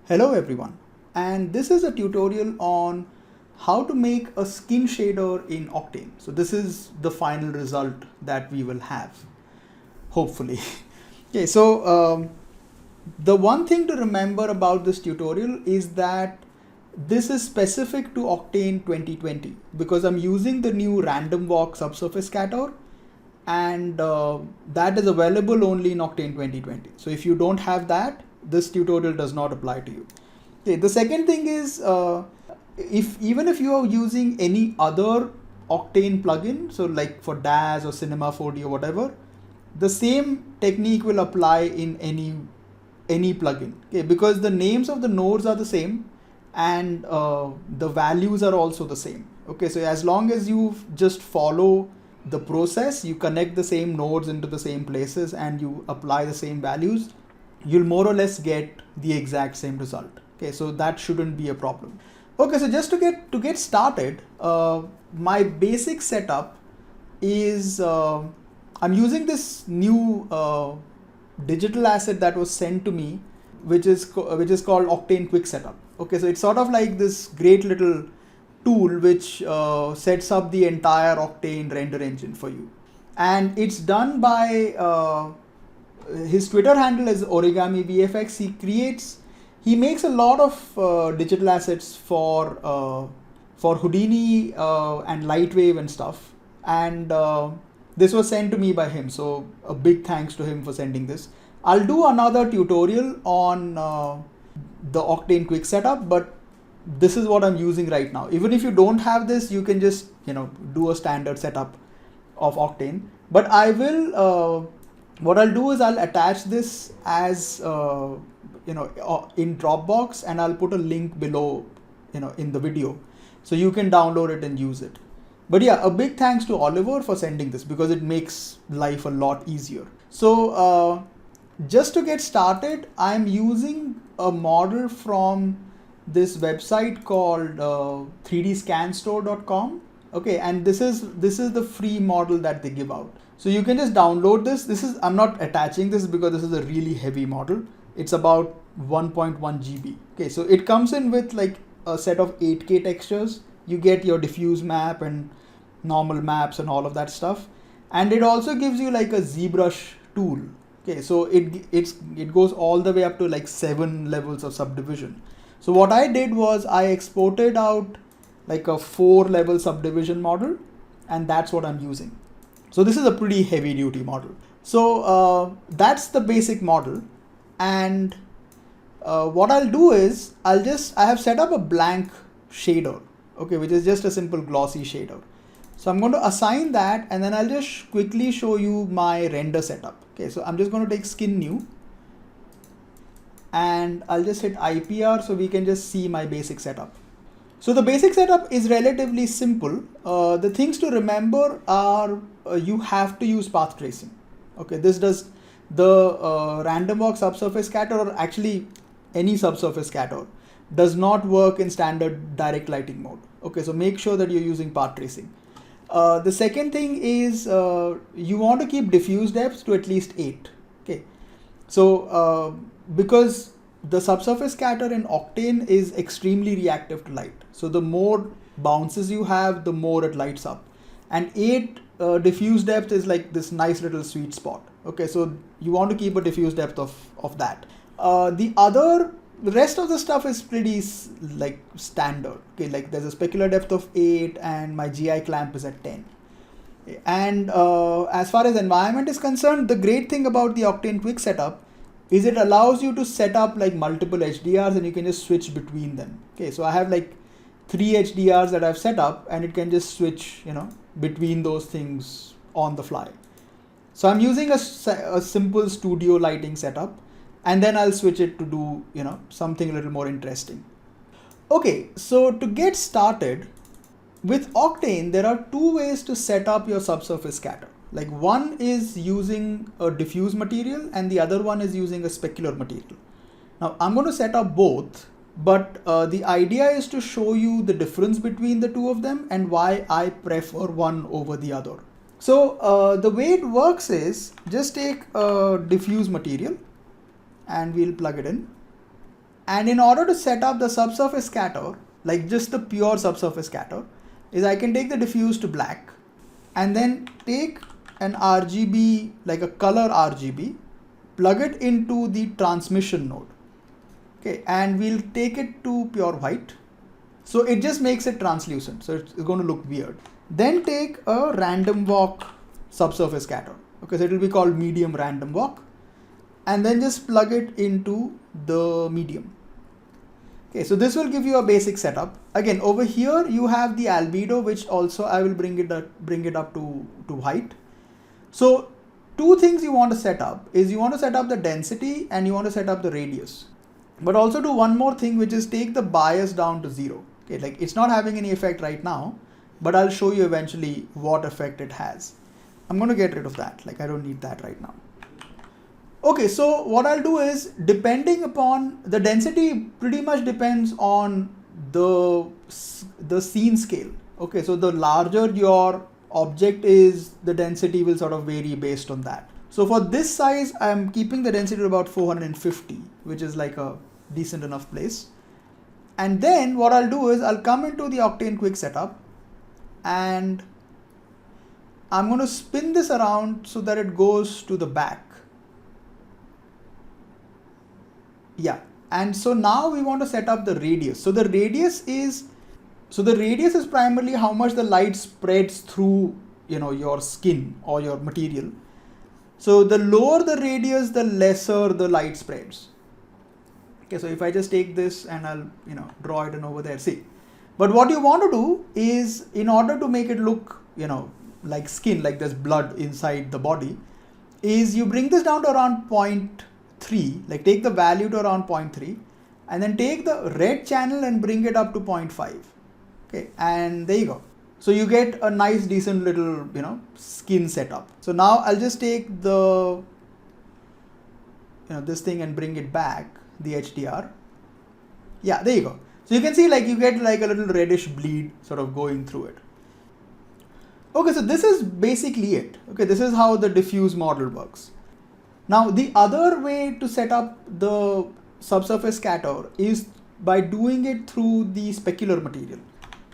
Hello everyone, and this is a tutorial on how to make a skin shader in Octane. So this is the final result that we will have, hopefully. Okay, so the one thing to remember about this tutorial is that this is specific to Octane 2020 because I'm using the new random walk subsurface scatter, and that is available only in Octane 2020. So if you don't have that, this tutorial does not apply to you. Okay, the second thing is even if you are using any other Octane plugin, so like for DAZ or Cinema 4D or whatever, the same technique will apply in any plugin. Okay, because the names of the nodes are the same and the values are also the same. Okay, so as long as you just follow the process, you connect the same nodes into the same places and you apply the same values, you'll more or less get the exact same result. Okay, so that shouldn't be a problem. Okay, so just to get started, my basic setup is I'm using this new digital asset that was sent to me, which is called Octane Quick Setup. Okay, so it's sort of like this great little tool which sets up the entire Octane render engine for you, and it's done by his Twitter handle is Origami VFX. He makes a lot of digital assets for Houdini and Lightwave and stuff, and this was sent to me by him, so a big thanks to him for sending this. I'll do another tutorial on the Octane Quick Setup, but this is what I'm using right now. Even if you don't have this, you can just do a standard setup of Octane. But I will what I'll do is I'll attach this as in Dropbox, and I'll put a link below in the video, so you can download it and use it. But yeah, a big thanks to Oliver for sending this because it makes life a lot easier. So just to get started, I'm using a model from this website called 3dscanstore.com. Okay, and this is the free model that they give out. So you can just download this. I'm not attaching this because this is a really heavy model. It's about 1.1 GB. Okay, so it comes in with like a set of 8K textures. You get your diffuse map and normal maps and all of that stuff. And it also gives you like a ZBrush tool. Okay, so it goes all the way up to like 7 levels of subdivision. So what I did was I exported out like a 4-level subdivision model, and that's what I'm using. So this is a pretty heavy duty model. So that's the basic model. And what I'll do is I have set up a blank shader, okay, which is just a simple glossy shader. So I'm going to assign that, and then I'll just quickly show you my render setup. Okay, so I'm just going to take skin new, and I'll just hit IPR so we can just see my basic setup. So the basic setup is relatively simple. The things to remember are you have to use path tracing. Okay, this does the random walk subsurface scatter, or actually any subsurface scatter, does not work in standard direct lighting mode. Okay, so make sure that you're using path tracing. The second thing is you want to keep diffuse depth to at least 8. Okay, so because the subsurface scatter in Octane is extremely reactive to light. So the more bounces you have, the more it lights up. And 8 diffuse depth is like this nice little sweet spot. Okay, so you want to keep a diffuse depth of that. The rest of the stuff is pretty like standard. Okay, like there's a specular depth of 8 and my GI clamp is at 10. And as far as environment is concerned, the great thing about the Octane Quick Setup is it allows you to set up like multiple HDRs and you can just switch between them. Okay, so I have like 3 HDRs that I've set up, and it can just switch between those things on the fly. So I'm using a simple studio lighting setup, and then I'll switch it to do something a little more interesting. Okay, so to get started with Octane, there are 2 ways to set up your subsurface scatter. Like one is using a diffuse material and the other one is using a specular material. Now I'm going to set up both, but the idea is to show you the difference between the 2 of them and why I prefer one over the other. So the way it works is just take a diffuse material and we'll plug it in. And in order to set up the subsurface scatter, like just the pure subsurface scatter, is I can take the diffuse to black and then take an RGB, like a color RGB, plug it into the transmission node. Okay, and we'll take it to pure white. So it just makes it translucent. So it's going to look weird. Then take a random walk subsurface scatter. Okay, so it will be called medium random walk. And then just plug it into the medium. Okay, so this will give you a basic setup. Again, over here you have the albedo, which also I will bring it up to white. So two things you want to set up is you want to set up the density and you want to set up the radius. But also do one more thing, which is take the bias down to 0. Okay, like it's not having any effect right now, but I'll show you eventually what effect it has. I'm going to get rid of that. Like I don't need that right now. Okay, so what I'll do is, depending upon the density, pretty much depends on the scene scale. Okay, so the larger your object is, the density will sort of vary based on that. So for this size, I'm keeping the density to about 450, which is like a decent enough place. And then what I'll do is I'll come into the Octane quick setup and I'm going to spin this around so that it goes to the back. Yeah, and so now we want to set up the radius. So the radius is primarily how much the light spreads through, your skin or your material. So the lower the radius, the lesser the light spreads. Okay, so if I just take this and I'll, draw it in over there, see. But what you want to do is, in order to make it look, like skin, like there's blood inside the body, is you bring this down to around 0.3, like take the value to around 0.3 and then take the red channel and bring it up to 0.5. Okay, and there you go. So you get a nice decent little, skin setup. So now I'll just take the, this thing and bring it back, the HDR. Yeah, there you go. So you can see like you get like a little reddish bleed sort of going through it. Okay, so this is basically it. Okay, this is how the diffuse model works. Now the other way to set up the subsurface scatter is by doing it through the specular material.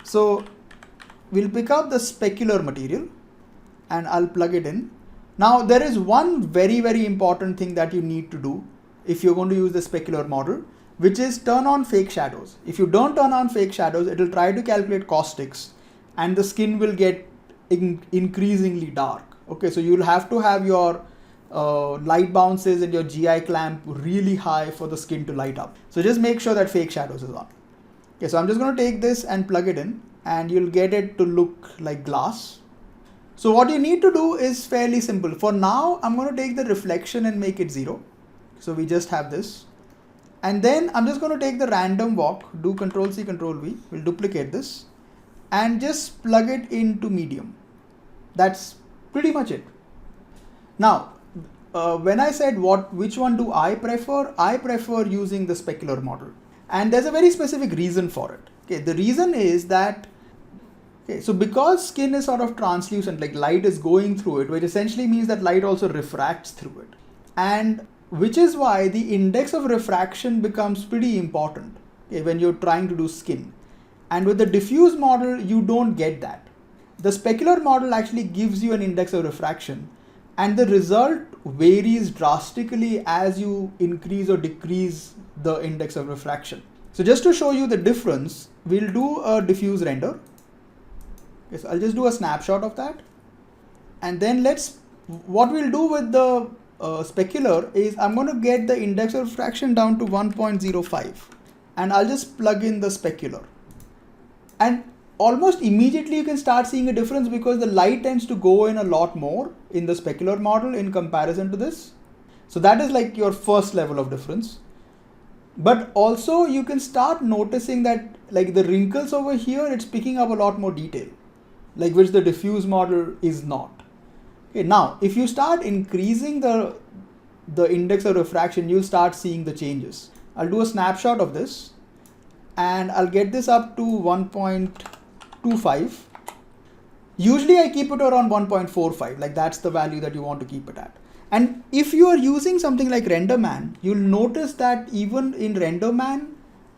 So we'll pick up the specular material and I'll plug it in. Now there is one very, very important thing that you need to do if you're going to use the specular model, which is turn on fake shadows. If you don't turn on fake shadows, it will try to calculate caustics and the skin will get increasingly dark. Okay, so you'll have to have your light bounces and your GI clamp really high for the skin to light up. So just make sure that fake shadows is on. Okay, so I'm just going to take this and plug it in and you'll get it to look like glass. So what you need to do is fairly simple. For now, I'm going to take the reflection and make it 0. So we just have this. And then I'm just going to take the random walk, do Ctrl+C, Ctrl+V, we'll duplicate this and just plug it into medium. That's pretty much it. Now, when I said which one do I prefer using the specular model. And there's a very specific reason for it. Okay, the reason is that, so because skin is sort of translucent, like light is going through it, which essentially means that light also refracts through it. And which is why the index of refraction becomes pretty important, okay, when you're trying to do skin. And with the diffuse model, you don't get that. The specular model actually gives you an index of refraction and the result varies drastically as you increase or decrease the index of refraction. So just to show you the difference, we'll do a diffuse render. Okay, so I'll just do a snapshot of that. And then what we'll do with the specular is I'm going to get the index of refraction down to 1.05 and I'll just plug in the specular. And almost immediately you can start seeing a difference because the light tends to go in a lot more in the specular model in comparison to this. So that is like your first level of difference. But also you can start noticing that like the wrinkles over here, it's picking up a lot more detail, like which the diffuse model is not. Okay, now if you start increasing the index of refraction, you'll start seeing the changes. I'll do a snapshot of this and I'll get this up to 1.25. Usually I keep it around 1.45, like that's the value that you want to keep it at. And if you are using something like RenderMan, you'll notice that even in RenderMan,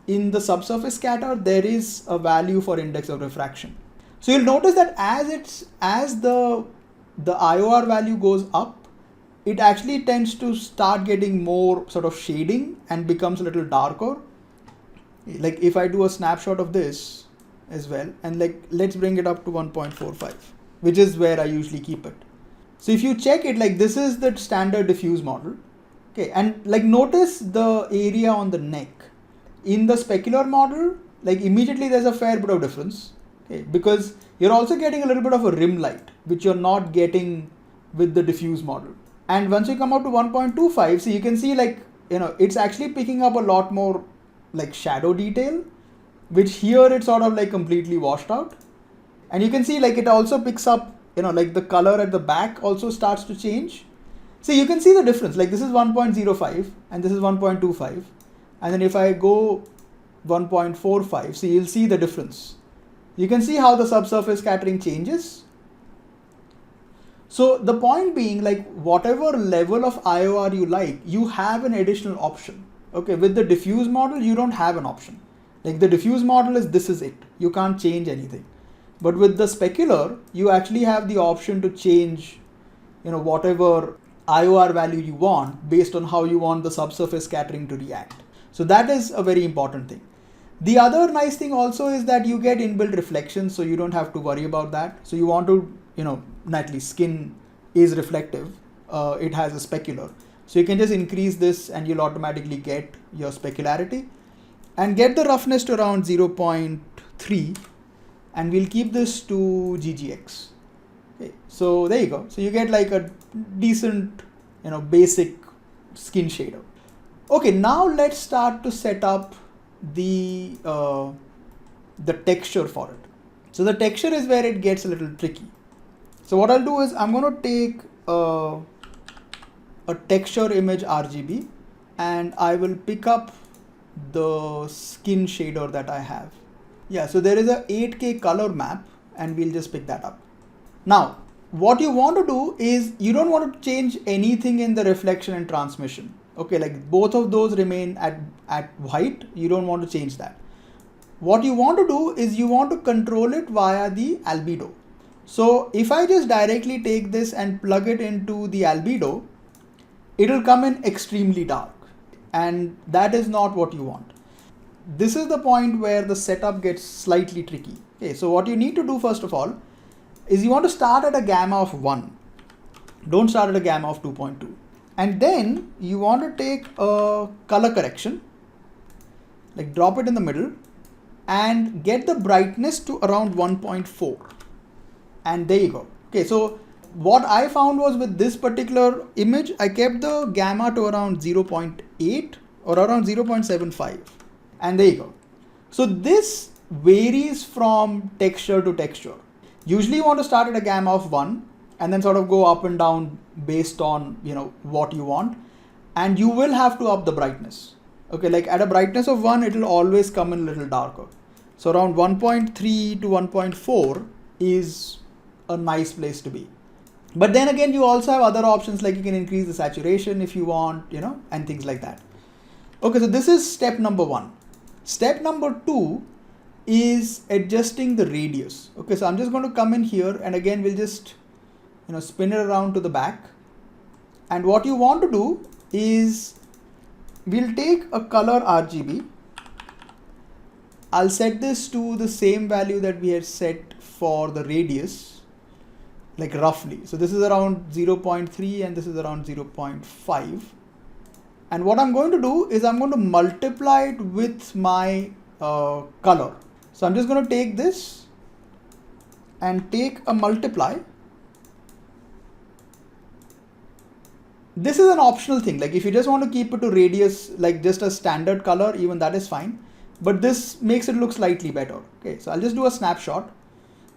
in the subsurface scatter, there is a value for index of refraction. So you'll notice that as the IOR value goes up, it actually tends to start getting more sort of shading and becomes a little darker. Like if I do a snapshot of this as well, and like let's bring it up to 1.45, which is where I usually keep it. So if you check it, like this is the standard diffuse model. Okay, and like notice the area on the neck. In the specular model, like immediately there's a fair bit of difference. Okay, because you're also getting a little bit of a rim light, which you're not getting with the diffuse model. And once you come up to 1.25, so you can see like, it's actually picking up a lot more like shadow detail, which here it's sort of like completely washed out. And you can see like it also picks up, like the color at the back also starts to change. So you can see the difference, like this is 1.05 and this is 1.25. And then if I go 1.45, so you'll see the difference. You can see how the subsurface scattering changes. So the point being, like whatever level of IOR you like, you have an additional option. Okay, with the diffuse model, you don't have an option. Like the diffuse model is, this is it. You can't change anything. But with the specular, you actually have the option to change, whatever IOR value you want based on how you want the subsurface scattering to react. So that is a very important thing. The other nice thing also is that you get inbuilt reflections, so you don't have to worry about that. So you want to, naturally skin is reflective. It has a specular. So you can just increase this and you'll automatically get your specularity and get the roughness to around 0.3, and we'll keep this to GGX. Okay, so there you go. So you get like a decent, basic skin shader. Okay, now let's start to set up the texture for it. So the texture is where it gets a little tricky. So what I'll do is I'm going to take a texture image RGB and I will pick up the skin shader that I have. Yeah, so there is a 8K color map and we'll just pick that up. Now, what you want to do is you don't want to change anything in the reflection and transmission. Okay, like both of those remain at white. You don't want to change that. What you want to do is you want to control it via the albedo. So if I just directly take this and plug it into the albedo, it'll come in extremely dark, and that is not what you want. This is the point where the setup gets slightly tricky. Okay, so what you need to do first of all is you want to start at a gamma of 1. Don't start at a gamma of 2.2. And then you want to take a color correction, like drop it in the middle and get the brightness to around 1.4. And there you go. Okay, so what I found was with this particular image, I kept the gamma to around 0.8 or around 0.75. And there you go. So this varies from texture to texture. Usually you want to start at a gamma of 1 and then sort of go up and down based on, what you want. And you will have to up the brightness. Okay, like at a brightness of 1, it will always come in a little darker. So around 1.3 to 1.4 is a nice place to be. But then again, you also have other options, like you can increase the saturation if you want, and things like that. Okay, so this is step number 1. Step number 2 is adjusting the radius. Okay, so I'm just going to come in here and again, we'll just, spin it around to the back. And what you want to do is we'll take a color RGB. I'll set this to the same value that we had set for the radius, like roughly. So this is around 0.3 and this is around 0.5. And what I'm going to do is I'm going to multiply it with my color. So I'm just going to take this and take a multiply. This is an optional thing. Like if you just want to keep it to radius, like just a standard color, even that is fine. But this makes it look slightly better. Okay, so I'll just do a snapshot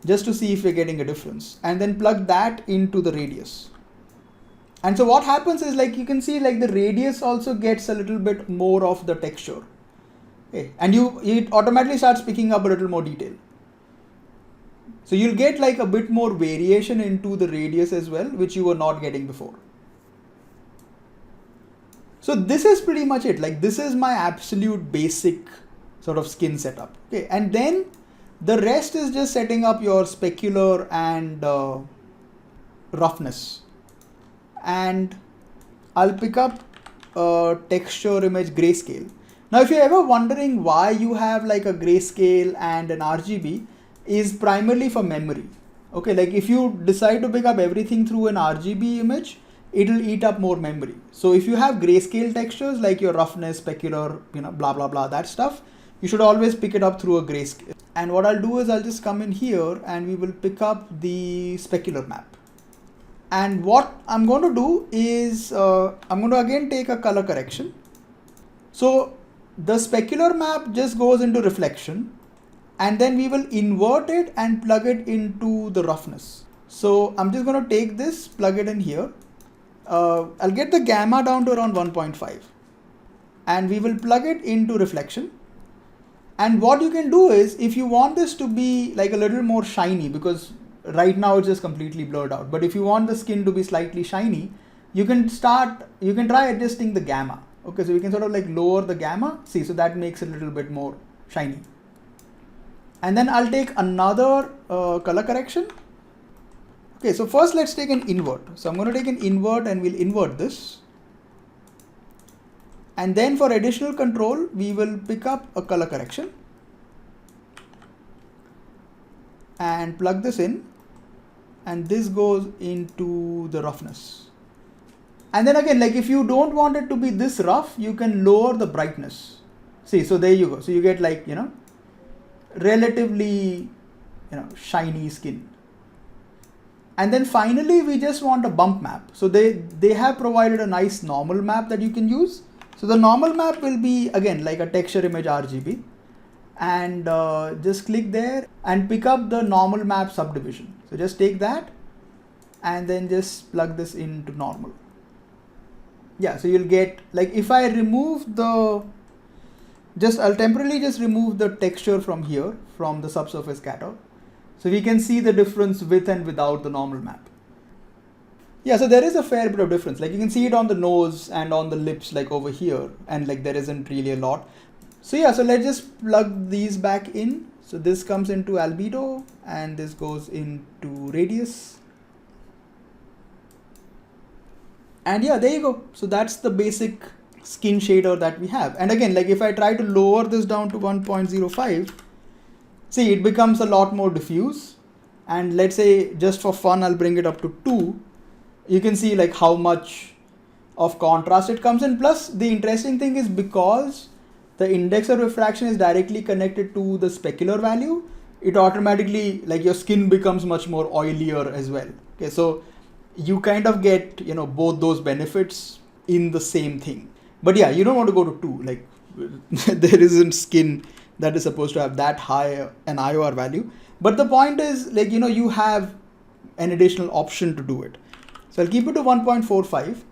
just to see if we're getting a difference and then plug that into the radius. And so what happens is, like you can see, like the radius also gets a little bit more of the texture. Okay, and it automatically starts picking up a little more detail. So you'll get like a bit more variation into the radius as well, which you were not getting before. So this is pretty much it. Like this is my absolute basic sort of skin setup. Okay, and then the rest is just setting up your specular and roughness. And I'll pick up a texture image grayscale. Now if you're ever wondering why you have like a grayscale and an RGB, is primarily for memory. Okay, like if you decide to pick up everything through an RGB image, it'll eat up more memory. So if you have grayscale textures like your roughness, specular, blah blah blah, that stuff, you should always pick it up through a grayscale. And what I'll do is I'll just come in here and we will pick up the specular map. And what I'm going to do is I'm going to again take a color correction. So the specular map just goes into reflection, and then we will invert it and plug it into the roughness. So I'm just going to take this, plug it in here. I'll get the gamma down to around 1.5 and we will plug it into reflection. And what you can do is, if you want this to be like a little more shiny, because right now it's just completely blurred out, but if you want the skin to be slightly shiny, you can try adjusting the gamma. Okay, so you can sort of like lower the gamma, see, so that makes it a little bit more shiny. And then I'll take another color correction. Okay, so first let's take an invert. So I'm going to take an invert and we'll invert this. And then for additional control, we will pick up a color correction and plug this in, and this goes into the roughness. And then again, like if you don't want it to be this rough, you can lower the brightness. See, so there you go. So you get like, relatively, shiny skin. And then finally, we just want a bump map. So they have provided a nice normal map that you can use. So the normal map will be again like a texture image RGB, and just click there and pick up the normal map subdivision. So just take that and then just plug this into normal. Yeah, so you'll get like, if I remove I'll temporarily just remove the texture from here, from the subsurface scatter. So we can see the difference with and without the normal map. Yeah, so there is a fair bit of difference. Like you can see it on the nose and on the lips, like over here, and like there isn't really a lot. So yeah, so let's just plug these back in. So this comes into albedo and this goes into radius. And yeah, there you go. So that's the basic skin shader that we have. And again, like if I try to lower this down to 1.05, see, it becomes a lot more diffuse. And let's say just for fun, I'll bring it up to 2. You can see like how much of contrast it comes in. Plus the interesting thing is, because the index of refraction is directly connected to the specular value, it automatically, like your skin becomes much more oilier as well. Okay, so you kind of get, both those benefits in the same thing. But yeah, you don't want to go to 2. Like there isn't skin that is supposed to have that high an IOR value. But the point is, like, you have an additional option to do it. So I'll keep it to 1.45.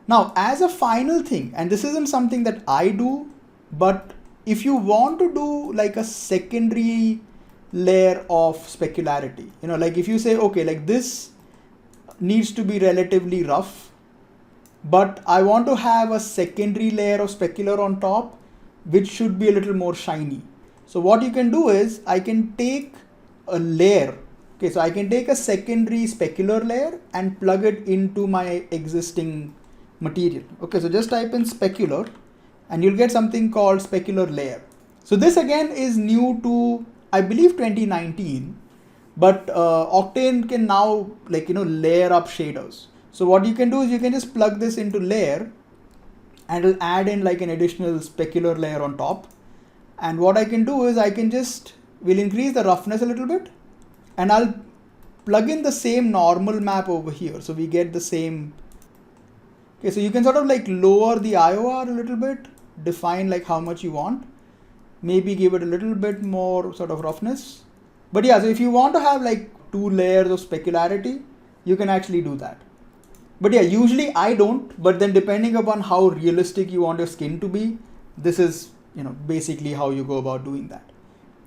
Now, as a final thing, and this isn't something that I do, but if you want to do like a secondary layer of specularity, like if you say, okay, like this needs to be relatively rough, but I want to have a secondary layer of specular on top, which should be a little more shiny. So what you can do is, I can take a layer. Okay, so I can take a secondary specular layer and plug it into my existing material. Okay, so just type in specular and you'll get something called specular layer. So this again is new to, I believe, 2019, but Octane can now layer up shaders. So what you can do is you can just plug this into layer and it'll add in like an additional specular layer on top. And what I can do is we'll increase the roughness a little bit, and I'll plug in the same normal map over here. So we get the same. Okay, so you can sort of like lower the IOR a little bit, define like how much you want, maybe give it a little bit more sort of roughness. But yeah, so if you want to have like 2 layers of specularity, you can actually do that. But yeah, usually I don't, but then depending upon how realistic you want your skin to be, this is, basically how you go about doing that.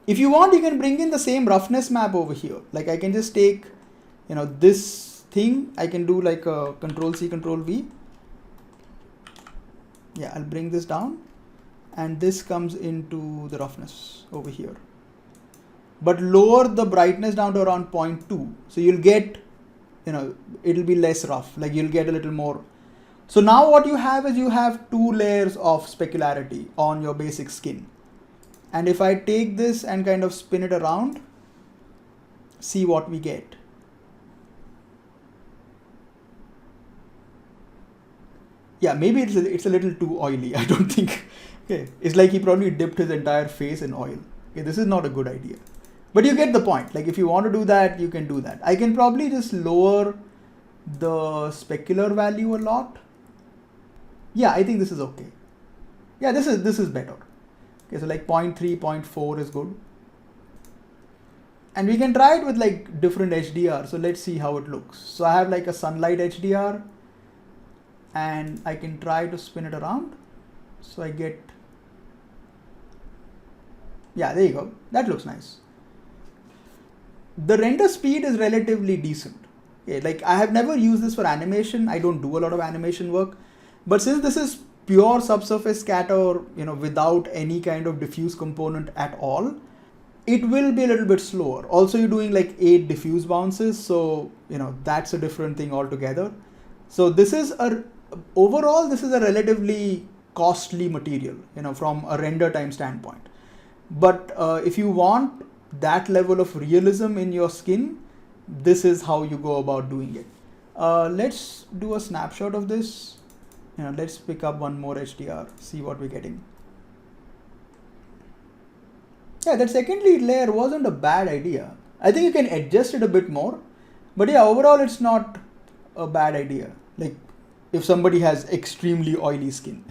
If you want, you can bring in the same roughness map over here. Like I can just take, this thing, I can do like a Control C, Control V. Yeah, I'll bring this down, and this comes into the roughness over here. But lower the brightness down to around 0.2. So you'll get, it'll be less rough, like you'll get a little more. So now what you have is you have two layers of specularity on your basic skin. And if I take this and kind of spin it around, see what we get. Yeah, maybe it's a little too oily. I don't think. Okay, it's like he probably dipped his entire face in oil. Okay, this is not a good idea. But you get the point. Like if you want to do that, you can do that. I can probably just lower the specular value a lot. Yeah, I think this is okay. Yeah, this is better. Okay, so like 0.3, 0.4 is good. And we can try it with like different HDR. So let's see how it looks. So I have like a sunlight HDR, and I can try to spin it around. So I get, yeah, there you go. That looks nice. The render speed is relatively decent. Okay, like I have never used this for animation. I don't do a lot of animation work, but since this is pure subsurface scatter, without any kind of diffuse component at all, it will be a little bit slower. Also, you're doing like 8 diffuse bounces, so that's a different thing altogether. So this is overall this is a relatively costly material, from a render time standpoint. But if you want that level of realism in your skin, this is how you go about doing it. Let's do a snapshot of this. Let's pick up one more HDR, see what we're getting. Yeah, that second lead layer wasn't a bad idea. I think you can adjust it a bit more, but yeah, overall it's not a bad idea. Like if somebody has extremely oily skin.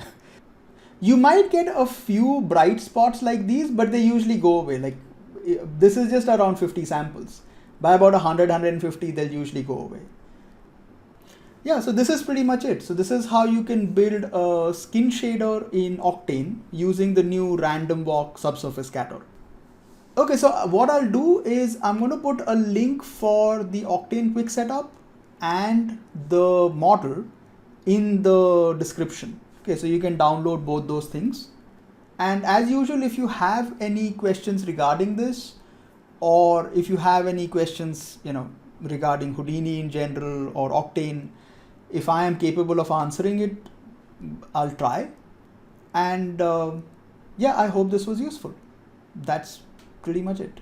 You might get a few bright spots like these, but they usually go away. Like this is just around 50 samples. By about 100, 150, they'll usually go away. Yeah, so this is pretty much it. So this is how you can build a skin shader in Octane using the new random walk subsurface scatter. Okay, so what I'll do is I'm going to put a link for the Octane quick setup and the model in the description. Okay, so you can download both those things. And as usual, if you have any questions regarding this, or if you have any questions, regarding Houdini in general or Octane, if I am capable of answering it, I'll try. And yeah, I hope this was useful. That's pretty much it.